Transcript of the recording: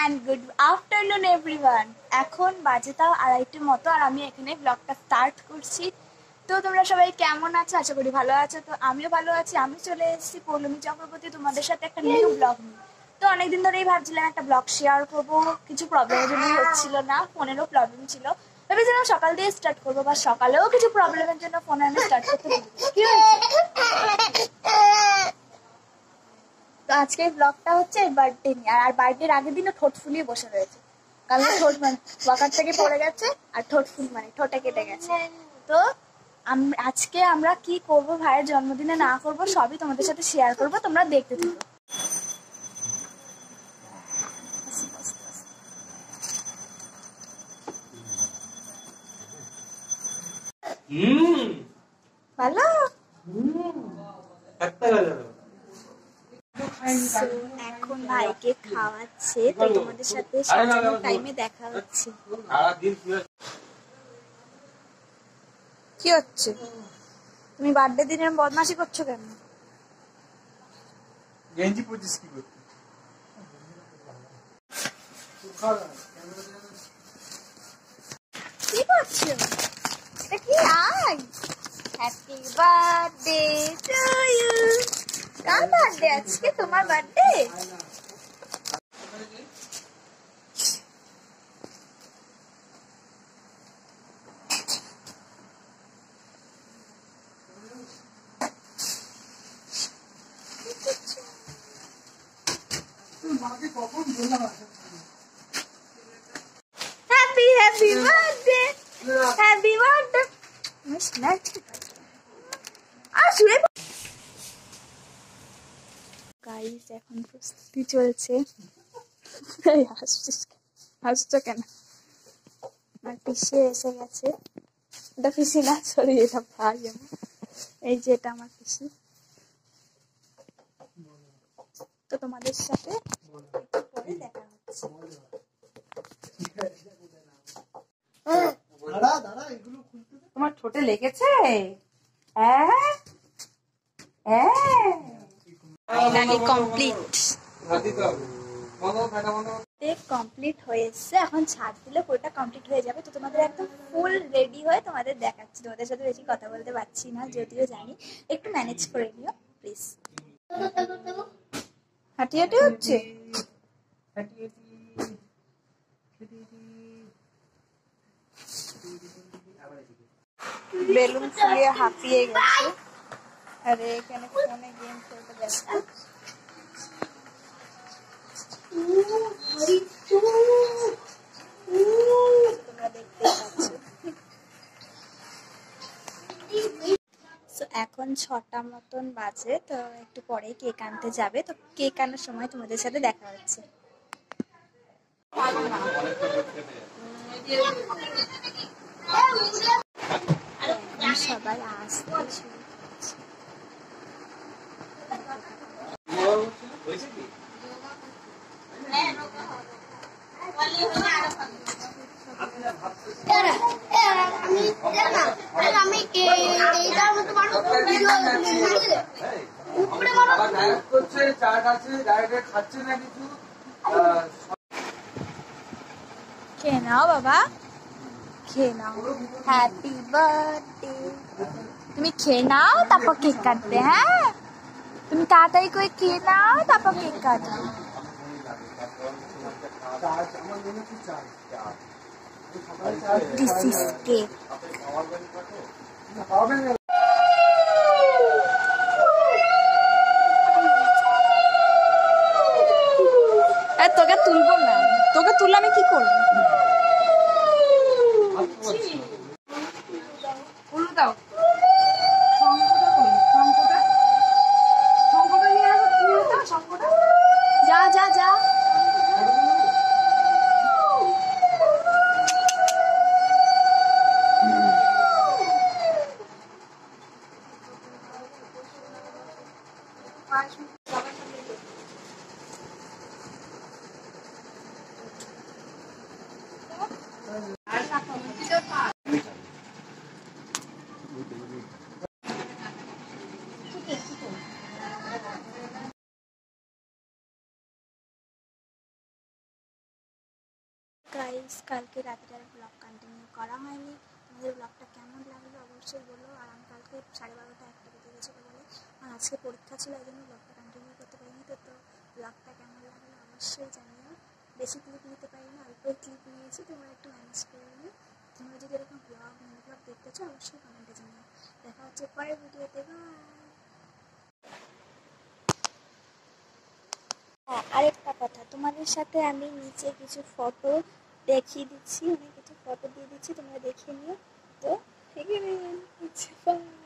And good afternoon everyone. এখন বাজে তাও 2:30 মতো, আর আমি এখানে ব্লগটা স্টার্ট করছি। তো তোমরা সবাই কেমন আছো? আশা করি ভালো আছো। তো আমিও ভালো আছি। আমি চলে এসেছি পৌলমী চক্রবর্তী তোমাদের সাথে একটা নিউ ব্লগ নিয়ে। তো অনেকদিন ধরেই ভাবছিলাম একটা ব্লগ শেয়ার করবো, কিছু প্রবলেমের জন্য হচ্ছিল না, ফোনেরও প্রবলেম ছিল। ভেবেছিলাম সকাল দিয়ে স্টার্ট করবো, বা সকালেও কিছু প্রবলেমের জন্য ফোনে আমি স্টার্ট করতে পারি। কি হয়েছে? তো আজকের ব্লগটা হচ্ছে বার্থডে নিয়ে, আর বার্থডের আগের দিনও ঠোঁট ফুলিয়ে বসে রয়েছে। কালকে ঠোঁট মানে ওয়াকার থেকে পড়ে গেছে, আর ঠোঁট ফুল মানে ঠোঁটে কেটে গেছে। তো আজকে আমরা কি করব, ভাইয়ের জন্মদিনে না করব, সবই তোমাদের সাথে শেয়ার করব, তোমরা দেখতে থাকো। ভালো। এখন ভাইকে খাওয়াচ্ছে, তো তোমাদের সাথে সাজানোর টাইমে দেখা হচ্ছে। কি হচ্ছে? তুমি বার্থডে দিনের বদমাশি করছো কেন? গেঞ্জি পড়ছিস কি করতে? কি করছো? এটা কি? I happy birthday to you. কার বার্থডে আজকে? তোমার birthday? Happy happy birthday, happy birthday. Guys, এখন প্রস্তুতি চলছে। হাসছো কেন? আমার পিসি এসে গেছে। এটা পিসি না, সরি, এটা ভাই আমার। এই যে এটা আমার পিসি। তো তোমাদের সাথে একটু পরে দেখা হচ্ছে। তোমার ঠোঁটে লেগেছে? কমপ্লিট হয়ে এসছে, এখন ছাড় দিলে পুরোটা কমপ্লিট হয়ে যাবে। তো তোমাদের একদম ফুল রেডি হয়ে তোমাদের দেখাচ্ছি। তোমাদের সাথে বেশি কথা বলতে পারছি না, যদিও জানি, একটু ম্যানেজ করে নিও প্লিজ। হাঁটি হাঁটি হচ্ছে। বেলুন ফুলিয়ে হাঁপিয়ে গেছে, আর এখানে ফোনে গেম খেলতে ব্যস্ত। তোমরা দেখতেই পাচ্ছ। এখন 6টা মতন বাজে, তো একটু পরে কেক আনতে যাবে। তো কেক আনার সময় তোমাদের সাথে দেখা হচ্ছে। সবাই আসতে শুরু করছে। খেয়ে নাও বাবা, খেয়ে নাও। Happy birthday. তুমি খেয়ে নাও, তারপর কেক কাটবে। হ্যাঁ, তুমি তাড়াতাড়ি করে খেয়ে নাও, তারপর কেক কাটবে। This is cake. তোকে তুলবো না, তোকে তুললে আমি কি করবো? দাও যা যা যা। গাইস, কালকে রাতে আর ব্লগ কন্টিনিউ করা হয়নি। তোমাদের ব্লগটা কেমন লাগলো অবশ্যই বলো। আর আমি কালকে 12:30 একটা বেজে গেছিলো বলে আমার আজকে পরীক্ষা ছিল, এই জন্য ব্লগটা কন্টিনিউ করতে পারিনি। তো ব্লগটা কেমন লাগলো অবশ্যই জানিও। বেশি ক্লিপ নিতে পারিনি, অল্প ক্লিপ নিয়েছি, তোমরা একটু ম্যানেজ করে নিও। তোমরা যদি এরকম মিনি ব্লগ দেখতে চাও অবশ্যই কমেন্টে জানিও। দেখা হচ্ছে পরের ভিডিওতে, বাই। হ্যাঁ, আরেকটা কথা, তোমাদের সাথে আমি নিচে কিছু ফটো দেখিয়ে দিচ্ছি, অনেক কিছু ফটো দিয়ে দিচ্ছি, তোমরা দেখে নিও। তো ঠিক আছে, বাই।